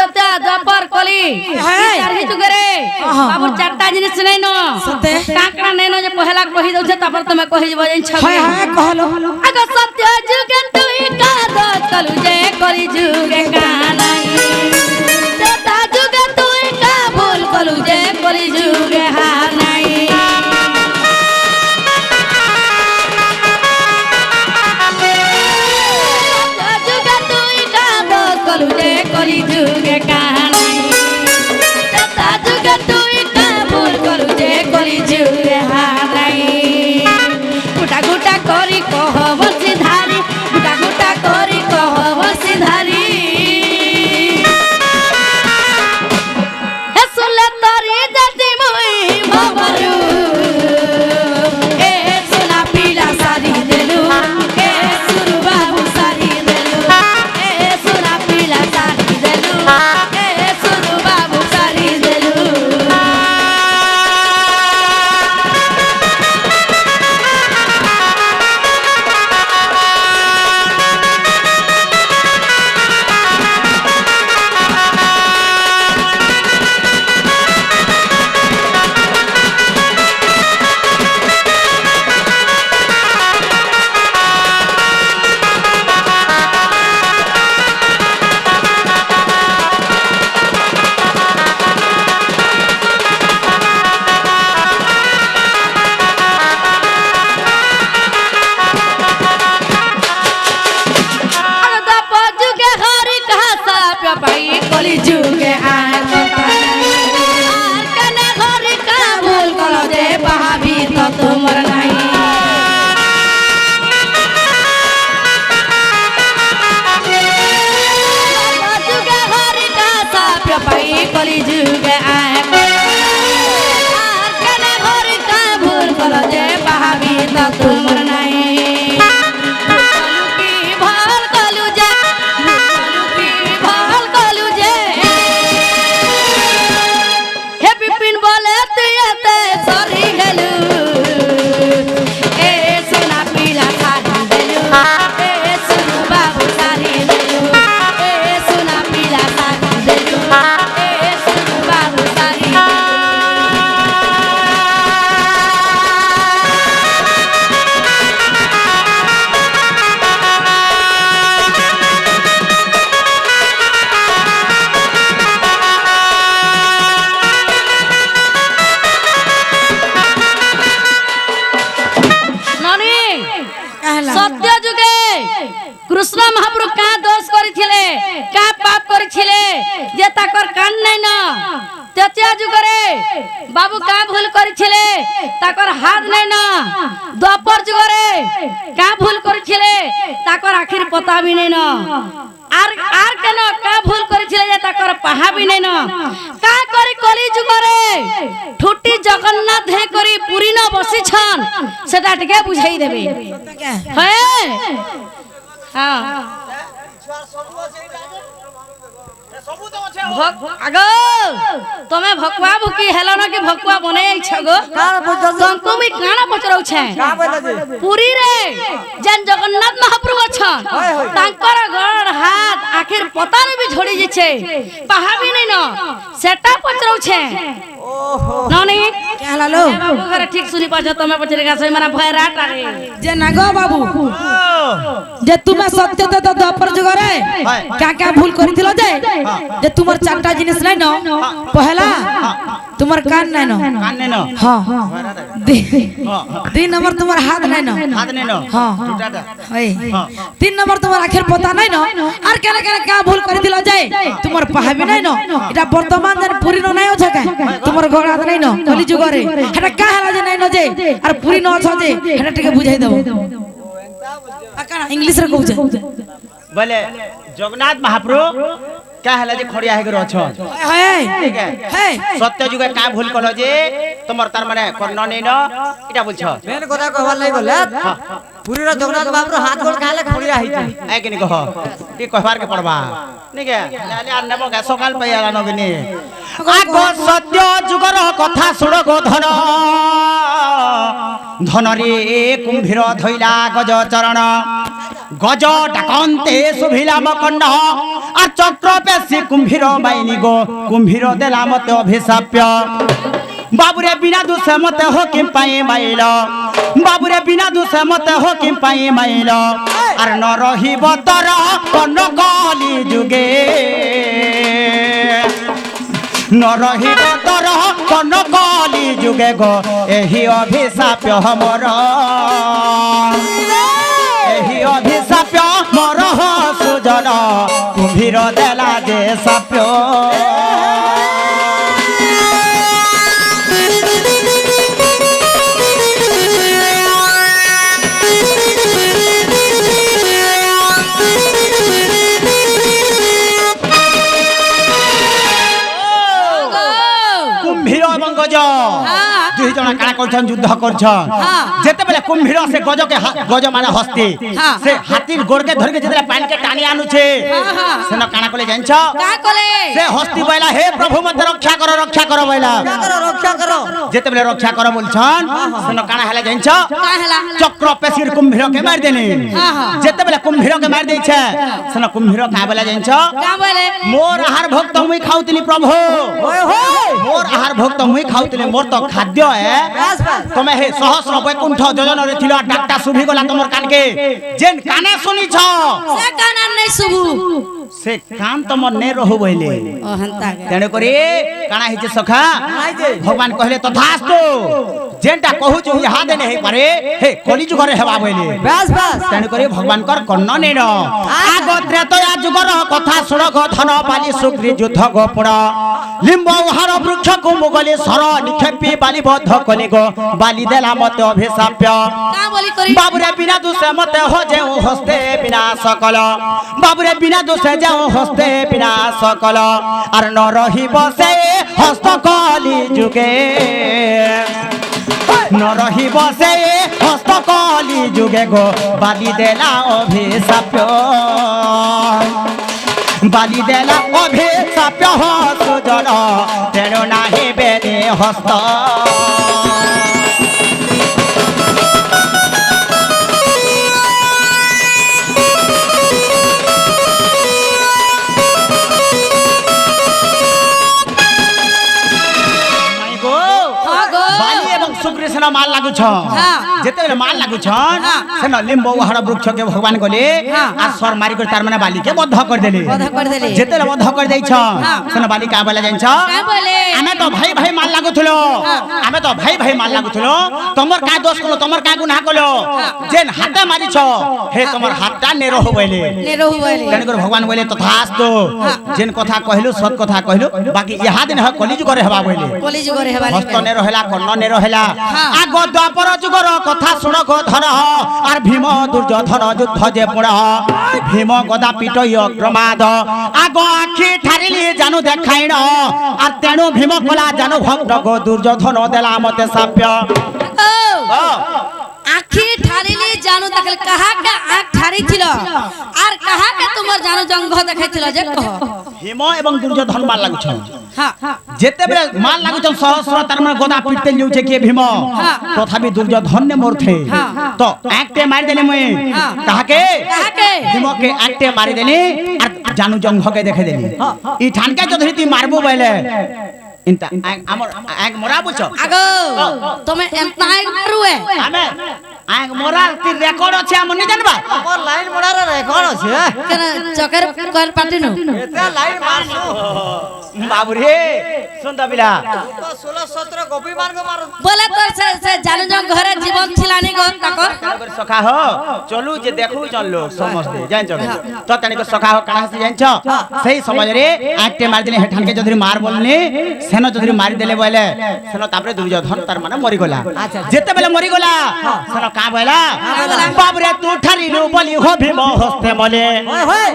সত্যা দ্বাপর কলি চারি যুগরে বাবু চারটা জিনিস নাই ন কাকড়া নাই ন যে পহেলা কহি দউছে তারপর তুমি কহি যাব জানি ছবি হ্যাঁ হ্যাঁ কহলো আগ সত্য যুগে তুই কাদ কলু যে কলি যুগে কানাই সত্যা যুগে তুই কা ভুল কলু যে কলি যুগে হানাই যুগে তুই কাদ কলু যে কলি যুগে কানাই সত্যা যুগে তুই কা ভুল কলু যে কলি যুগে হানাই গুটা গুটা করি কহ বসি ধারি গুটা গুটা করি কহ বসি ধারি হে সুলে তরি জাতি মুই ভবরু এ সোনা পিলা সারি দেলু এ সুরু বাবু সারি দেলু এ সোনা পিলা সারি দেলু এ সুরু বাবু সারি দেলু কলি যুগে আর কানে ঘরে কাবুল কল দে পাহাবি তো তোমার নাই যুগে ঘরে কাসা পাই কলি যুগে আর কানে ঘরে কাবুল কল দে পাহাবি তো তোমার নাই সত্য যুগে কৃষ্ণ মহাপ্রভু কা দোষ করিছিলে কা পাপ করিছিলে যে তাকর কান নাই না তেতিয়া যুগরে বাবু কা ভুল করিছিলে তাকর হাত নাই না দ্বাপর যুগরে কা ভুল করিছিলে তাকর আখির পতা বি নাই না আর কেন কা ভুল করিছিলে যে তাকর পাহা বি নাই না কা করি কলি যুগরে ঠুটি জগন্নাথ হে করি পুরী ন বসিছন সেটা টিকে বুঝাই দেবে হ্যাঁ হ্যাঁ আগো তুমি ভকুয়া ভুকি হেলো না কি ভকুয়া বনে আইছ গো তমকু আমি কানা পচরাউছে পুরী রে যেন জগন্নাথ মহাপ্রভু আছন তাঙ্কর গড় হাত আখির পতার বি ঝড়ি যাচ্ছে পাহাবি নাই ন সেটা পচরাউছে ননি কেলা লো বাবু ঘরে ঠিক শুনি পাছ তুমি পচরে গাছ মারা ভয় রাট আরে যে না গো বাবু যে তুমি সত্যতে তো দ্বাপর যুগরে কা কা ভুল করিছিল যে তোমার চারটা জিনিস নাই ন পহলা তোমার কান নাই ন হ্যাঁ তিন নম্বর তোমার হাত নাই ন হ্যাঁ তিন নম্বর তোমার আখের পতা নাই ন আর কেন কেন কা ভুল করিছিল তোমার পাহাবি নাই ন এটা বর্তমান যেন পুরী ন নাই আছে তোমার ঘর হাত নাই ন কলি যুগরে এটা কা হলা যে নাই ন যে আর পুরী ন আছে যে এটা টিকে বুঝাই দাও আকানা ইংলিশ রে কইছে বলে জগন্নাথ মহাপ্রভু क्या हला जे खड़िया हे रछ ठीक है सत्य जुगे का भूल कलो जे तुमर तार माने कर्ण नै न इटा बोलछ मेन কথা कहवा লাই बोले पुरी रो जगन्नाथ बाबू हाथ गोल खाले खड़िया है ए केनी कह टी कहबार के पड़बा निके लाले आन नेबो गा सकाल पय आला नगनी आगो सत्य जुगर कथा सुड़ गो धन धन रे कुंभीर धइला गज चरण গজ ডাকন্তে শুভিলা মকন্ন আর চক্র পেশি কুম্ভীর মাইনি গো কুম্ভীর দেলা মতে অভিশাপ্য বাবুরে বিনা দোষে মতে হকিম পাই মাইল বাবুরে বিনা দোষে মতে হকিম পাই মাইল আর ন রহিব তর কোন কলি যুগে ন রহিব তর কোন কলি যুগে গো এহি অভিশাপ মর এহি অভিশাপ মর সুজন কুম্ভীর দেলা যে সাপ্য দুই জন কানা করছন যুদ্ধ করছন যেতেবেলে কুম্ভীর সে গজকে গজ মানে হস্তি সে হাতির গোড়কে ধরিকে যেতেলে পানিকে টানি আনুছে সেন কানা কলে জানছ সে হস্তি বইলা হে প্রভু মতে রক্ষা করো বইলা রক্ষা করো যেতেবেলে রক্ষা করো বলছন সেন কানা হেলা জানছ চক্র পেশির কুম্ভীরকে মার দেনি যেতেবেলে কুম্ভীরকে মার দেইছে সেন কুম্ভীর কা বলা জানছ মোর আহার ভক্ত মুই খাউতিলি প্রভু মোর আহার ভক্ত মুই খাউতিলি মোর তো খাদ্য তুমি হে সহস্র বৈকুণ্ঠ যোজনরে থিল ডাকটা শুভি গলা তোমার কানকে যেন কানে শুনিছ সে কান আর নাই শুভু সে কান তোমার নে রহু বইলে ও হন্তা তেনে করে কানা হিছে সখা ভগবান কহিলে তথাস্তু যেনটা কহুছ ইহাদে নেই পারে হে কলিযুগরে হেবা বইলে বাস বাস তেনে করে ভগবান কর কর্ণ নেন আগত্রে তয়া যুগর কথা শুন গো ধন পালি সুগ্রী যুদ্ধ গোপুর লিম্ব উহার বৃক্ষ কুমুগলি সর নিক্ষেপি বালি বদ্ধ কলি গো বালি দেলা মতে অভিশাপ্য কা বলি করি বাবুরে বিনা দোষে মতে হো যেউ হস্তে বিনা সকল বাবুরে বিনা দোষে যেউ হস্তে বিনা সকল আর ন রহিব সে হস্ত কলি যুগে ন রহিব সে হস্ত কলি যুগে গো বালি দেলা অভিশাপ্য বালি দেলা অভিশাপ্য সুজন তেণ নাহি বেদে হস্ত সেন মাল লাগুছ যেতেবেলে মাল লাগুছন সেন লিম্ব উহার বৃক্ষকে ভগবান গলে আর সর মারি করে তার মানে বালিকে বদ্ধ করে দেলে যেতেবেলে বদ্ধ করে দেইছ সেন বালি কা বলে জানছ আমি তো ভাই ভাই মাল লাগুছিল আমি তো ভাই ভাই মাল লাগুছিল তোমার কা দোষ কলো তোমার কা গুনাহ কলো যেন হাতে মারিছ হে তোমার হাতটা নেরহ বইলে তেনে করে ভগবান বলে তথাস্তু যেন কথা কহিলু সৎ কথা কহিলু বাকি ইহা দিন কলিযুগরে হেবা বইলে হস্ত নেরহেলা কর্ণ নেরহেলা আগ দ্বাপর যুগর কথা শুন গো ধর আর ভীম দুর্যোধন যুদ্ধ যে পড় ভীম গদা পিটই অগ্রমাদ আগ আখি ঠারিলি জানু দেখাইন আর তেণু ভীম কলা জানু ভক্ত গো দুর্যোধন দেলা মতে সাপ্য আখি ঠারিলি জানু তাকলে কাহাকে আখ ঠারি ছিল আর কাহাকে তোমার জানু জঙ্গ দেখাইছিল যে কহ ভীম এবং দুর্যোধন মাল লাগুছ হ্যাঁ যেতেবেলে মাল লাগুছ সহস্র তার মানে গদা পিটতে যাউছে কে ভীম তথাপি দুর্যোধন নে মরথে তো একটে মারি দেলে মই কাহাকে ভীমকে একটে মারি দেলি আর জানু জঙ্গকে দেখে দেলি ই ঠানকে যদি তুই মারবো বলে ইনতা আমর এক মরা বুঝছো আগো তুমি এন্তা এক মারুয়ে আমি এক মরা তি রেকর্ড আছে আমন নি জানবা আমার লাইন মোড়ার রেকর্ড আছে কেন চকের কর পাটিনু এটা লাইন মারছো বাবু রে শুনতা বিলা তো 16 17 গোপী মার্গ মারো বলে তোর সে জানু জঙ্গ ঘরে জীবন ছিলানি গো তাকর সখা হ চলু যে দেখু চললো সমস্ত জানছ তো তানিক সখা হ কানা হাসি জানছ সেই সমাজরে একটে মারি দিলে হেঠানকে যদি মার বলনি সেন যদি মারি দেলে বলে সেন তারপরে দুর্যোধন তার মানে মরি গলা যেতেবেলে মরি গলা সেন কা বলা বাবরে তু ঠারিলু বলি হো ভীম হস্তে মলে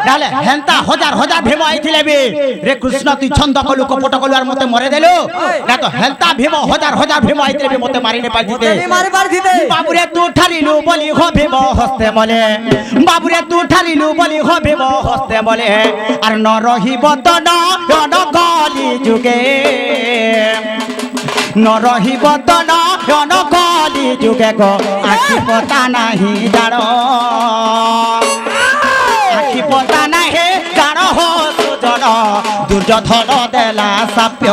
নালে হেনতা হাজার হাজার ভীম আইছিলে বি রে কৃষ্ণ তুই ছন্দ কলু কপট কলু আর মতে মরে দেলু না তো হেনতা ভীম হাজার হাজার ভীম আইছিলে বি মতে মারি নে পাই দিতে বাবরে তু ঠারিলু বলি হো ভীম হস্তে মলে বাবরে তু ঠারিলু বলি হো ভীম হস্তে মলে আর ন রহিব তন গলি যুগে ন রহিব তন গলি যুগে গো আখি পতা নাহি জাড় ପତା ନାହିଁ ଗାଣ ହୋ ସୁଜନ ଦୁର୍ଯ୍ୟୋଧନ ଦେଲା ସାପ୍ୟ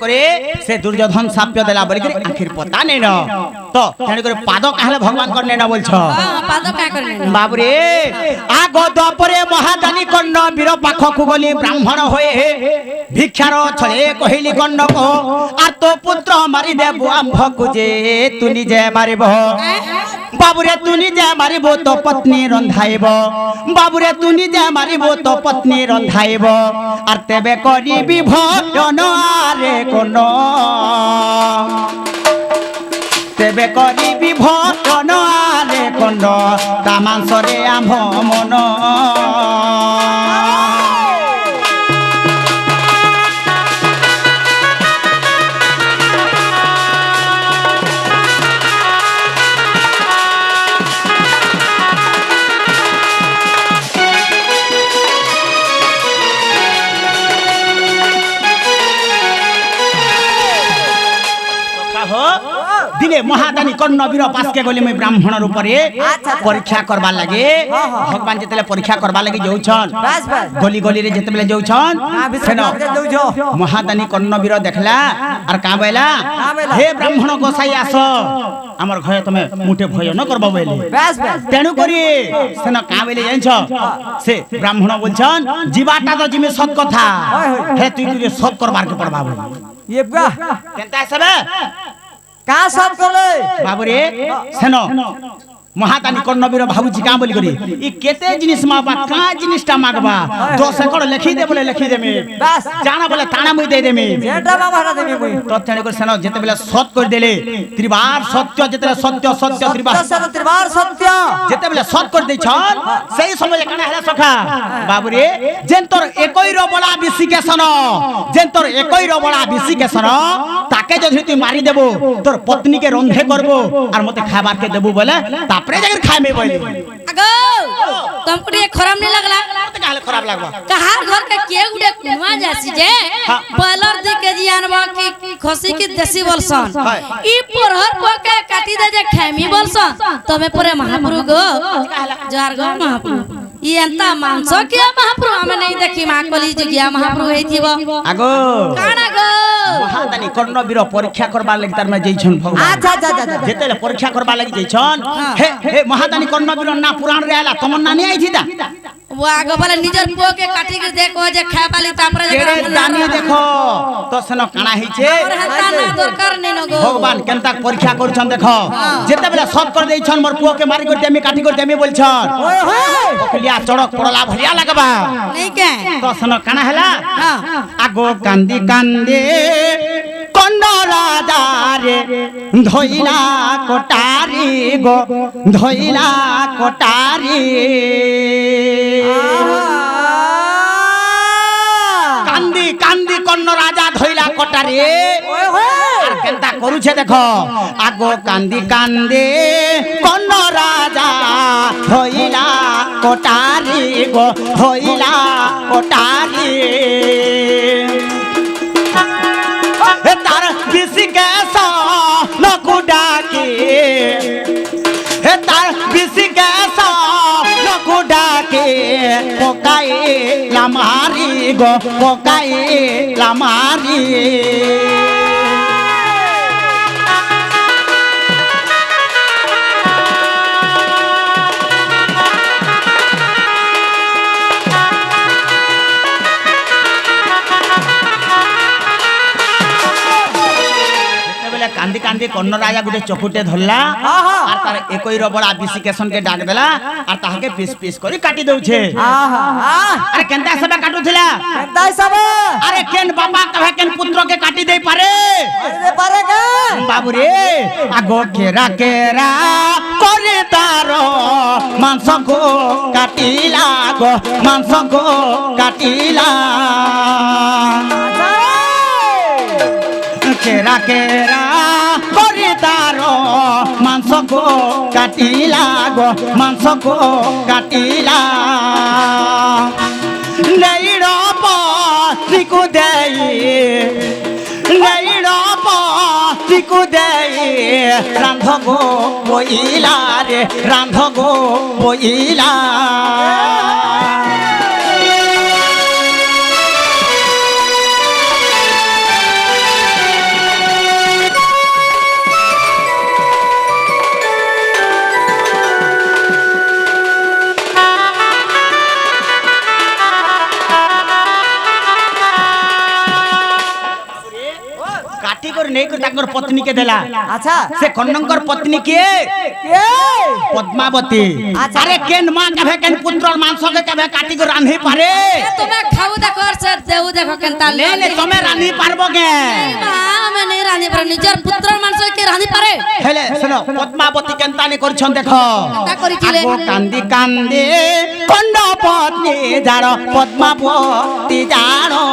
করে সে দুর্যোধন সাপ্য দেলা বলি করে আখির পতা নেই না তো তেনে করে পাদ কাহলে ভগবান কর নেই না বলছ পাদ কা করে বাবুরে আগ দপরে মহাদানী কর্ণ বীর পাখকু গলি ব্রাহ্মণ হয়ে ভিক্ষার ছলে কহিলি কর্ণক আর তো পুত্র মারি দেব আম্ভকু যে তু নিজে মারিব বাবুরে তু নিজে মারিব তো পত্নী রন্ধাইব বাবুরে তু নিজে মারিব তো পত্নী রন্ধাইব আর তেবে করিবি ভজন আরে কোন তেবে করিবি ভজন আরে কোন কামাংসরে আম্ভ মন দিলে মহাদানী কর্ণ বীর পাশকে গলি মই ব্রাহ্মণর উপরে পরীক্ষা করবার লাগে ভগবান যেতেলে পরীক্ষা করবার লাগে যাউছন গলি গলি রে যেতেলে যাউছন মহাদানী কর্ণ বীর দেখলা আর কা বইলা হে ব্রাহ্মণ গোসাই আস আমার ঘরে তুমি মুঠে ভয় ন করবা বইলে তেণু করি সেন কা বইলে জানছ সে ব্রাহ্মণ বলছন জীবাটা তো জিমে সৎ কথা হে তুই তুই সৎ করবার কে পড়বা বল ইয়েবা কেনতা আসবে কা সব কলে বাবুরে সেন মহাদানী কর্ণবীর ভাবুছি কা বলি করি ই কেতে জিনিস মাগবা কা জিনিসটা মাগবা 10 একড় লিখি দে বলে লিখি দেমি বাস জানা বলে তানা মুই দেই দেমি যেটা বাবাটা দেমি মুই তৎক্ষণে করে সেন যেতে বলে সৎ করে দেলে ত্রিবার সত্য যেতে সত্য সত্য ত্রিবার ত্রিবার সত্য যেতে বলে সৎ করে দেইছন সেই সময় কানা হেলা সখা বাবুরে যেন তোর একই র বলা বিসিকেশন যেন তোর একই র বলা বিসিকেশন তাকে যদি তুই মারি দেব তোর পত্নীকে রন্ধে করব আর মতে খাবার কে দেব বলে তারপরে জায়গা খাইমে বলে আগো तुमको ये खराब नहीं लगला तो काहे खराब लागबा कहार घर के के गुडे कुनवा जासी जे बॉयलर दे के जियानबा की खसी की देसी बोलसन ई परहर को के काटी दे जे खेमी बोलसन तमे परे महाप्रभु गो जार गो महाप्रभु ई एंता मांस के महाप्रभु हमें नहीं देखी मां कली जे गया महाप्रभु हेतिबो आगो काना गो महादानी कर्णवीर परीक्षा करबा लागि तार में जइछन भगवान अच्छा अच्छा अच्छा जेतेले परीक्षा करबा लागि जइछन हे हे महादानी कर्णवीर ना पुराण रे आला तमन ना नहीं आइथि दा वो आगो बोले निजर पुओ के काटी के देखो जे खाय पाली तापरे केरे जानी देखो तो सेन काना हिचे और हता ना दरकार नै नगो भगवान केनता परीक्षा करछन देखो जेते बेला सब कर देइछन मोर पुओ के मारी कर देमी काटी कर देमी बोलछन ओए होए ओखलिया चड़क पड़ला भरिया लागबा नहीं के तो सेन काना हला हां आगो कांदी कांदे कन्न राजा रे धइला कोटारी गो धइला कोटारी कांदी कांदी कन्न राजा धइला कोटारी ओए होए আর কেনতা করুছে দেখো আগো কান্দি কান্দে কন্ন রাজা ধইলা কোটারি গো ধইলা কোটারি তার বিসিকে নকুডাকি হে তার বিসিকে নকুডাকি পকাই লামারি গো পকাই লামারি कांदी कांदी कर्ण राजा गुटे चकुटे धरला और तार एकई रबड़ा बिसिकेशन के डाक देला और ताहाके पीस पीस करी काटी दउछे अरे केनता सबे काटुथिला केनता सब अरे केन बाबा कहे केन पुत्र के काटी दे पारे दे पारे के बाबू रे आगो केरा केरा करे तारो मांस को काटिला गो मांस को काटिला केरा केरा করে তার মাংস को काटिला गो मांस को काटिला नहीं पत्नीको देई रांध गो बोइला रे रांध गो बोइला नहीं कर ताकर पत्नी के देला अच्छा से कन्नंकर पत्नी के पद्मावती अरे केन मां कभे केन पुत्र मांस के कभे काटी को रांधी पारे तुम्हें खाऊ देखो से देऊ देखो केनता ले ले तुम्हें रांधी पारबो के मैं नहीं रांधी पारे निजर पुत्र मांस के रांधी पारे हेले सुनो पद्मावती केनता ने करछन देखो केनता करिथिले आगो कांदी कांदी कन्न पत्नी जानो पद्मावती जानो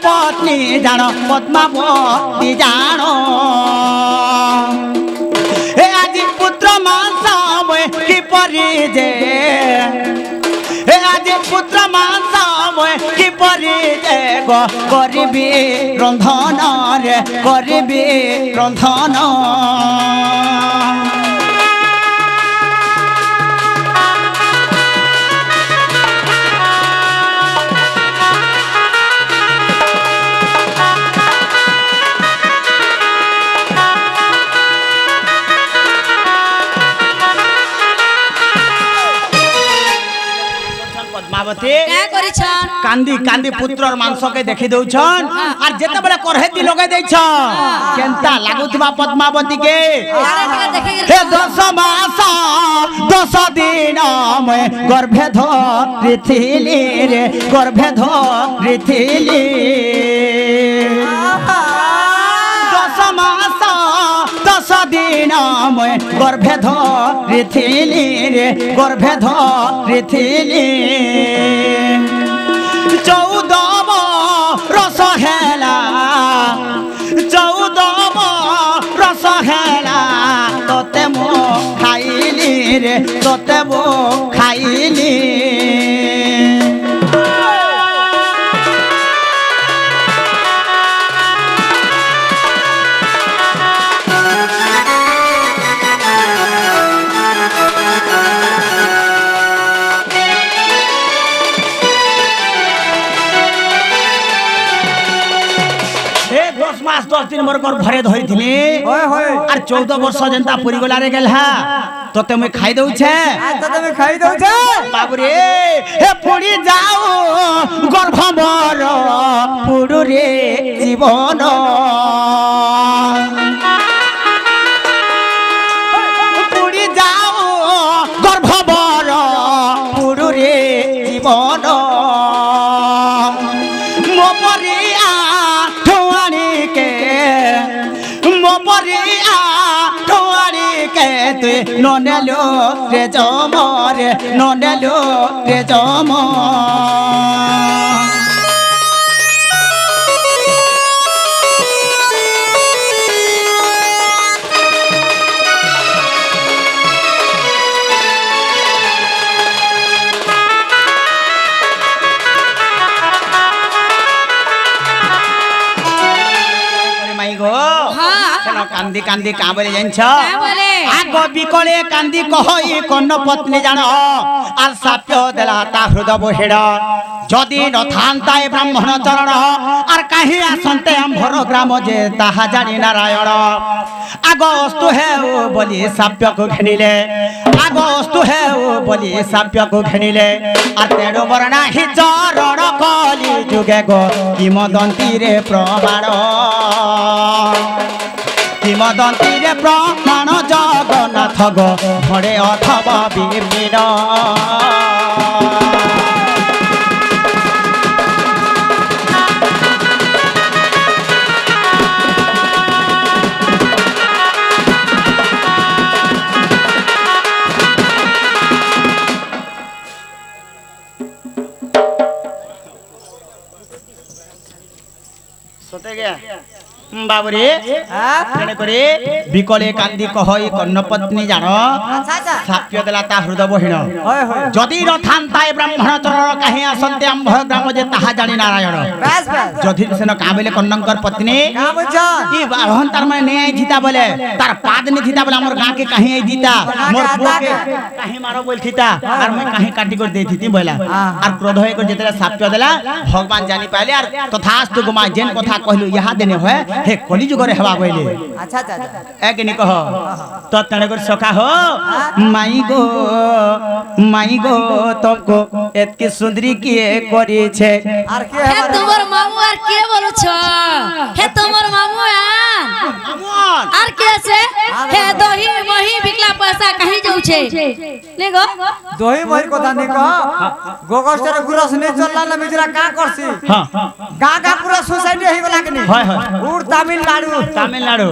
पत्नी जानो पद्मावती जानो हे आज पुत्र मांस कि परि जे हे आज पुत्र मांस कि परि जे गरिबी रंधन रे गरिबी रंधन क्या करिछन कांदी कांदी पुत्र और मांस के देखि दउछन और जेते बेला करहेती लगे दैछन केनता लागुतबा पद्मावती के हे 10 मास 10 दिन में गर्भे धरिथिली रे गर्भे धरिथिली 10 मास 10 दिन में गर्भे धरिथिली रे गर्भे धरिथिली 14 रस हेला 14 रस हेला तोते मो खाइली रे तोते मो खाइली मास 10 दिन मोर घर भरे धरि थिले और 14 वर्ष जनता पुरी गला रे गेलहा तोते मैं खाई दउ छे तोते मैं खाई दउ छे बाबू रे हे पुरी जाओ गर्भ मोर पुरु रे जीवन पुरी जाओ गर्भ मोर पुरु रे जीवन मोपरिया ठोआनी के मोपरिया ठोआनी के तु ननेलो रे जमरे ननेलो रे जम कांदी कांदी का बोले जानछ आगो बिकले कांदी कहई कन्न पत्नी जान आर साप्य देला ता हृदय बहेड़ जदि न थांता ए ब्राह्मण चरण आर काहे आसंते आंभर ग्राम जे ताहा जानी नारायण आगो अस्तु है ओ बोली साप्य को घेनिले आगो अस्तु है ओ बोली साप्य को घेनिले आर तेडो बरना हि चरण कली जुगे गो किमदंती रे प्रमाण किमदंती रे प्रमाण जगन्नाथ गो घरे अथवा विपिन गया बाबरे হ্যাঁ तेने करे बिकले कांदी कहई कन्नपत्नी जानो আচ্ছা আচ্ছা साप्य देला ता हृदय बहिण হয় হয় जदि न थान्ताय ब्राह्मण चरण काहे असन्ते आम्भ ग्राम जे ताहा जानि नारायण ব্যাস ব্যাস जदि सेन काबेले कन्नंकर पत्नी কাম বুঝছন ई बाहन तार माने ने आई जीता बोले तार पाद ने जीता बोले हमर गां के काहे आई जीता मोर पुआ के काहे मारो बोल थीता और मैं काहे काटी कर दे थीती बोला और क्रोध होय कर जेतला साप्य देला भगवान जानि पाले और तथास्तु गुमा जेन कथा कहलु यहा देने होय हे कली जुगरे हवा बोले আচ্ছা আচ্ছা আচ্ছা एक नि कह तो तने कर सखा हो माई गो तुमको एतकी सुंदरी किए करी छे আর কি হে তোমার মামু আর কে বলছ হে তোমার মামু अमन আর কে আছে হে দহি মহি বিকলা পয়সা কাহি যাউছে নে গো দহি মহির কথা নি কহ গোগস্টের গুরস নি চললা না মিজরা কা করছি हां গা গা পুরা সোসাইটি হই গলা কি নি হয় হয় উড় তামিলনাড়ু तमिलनाडु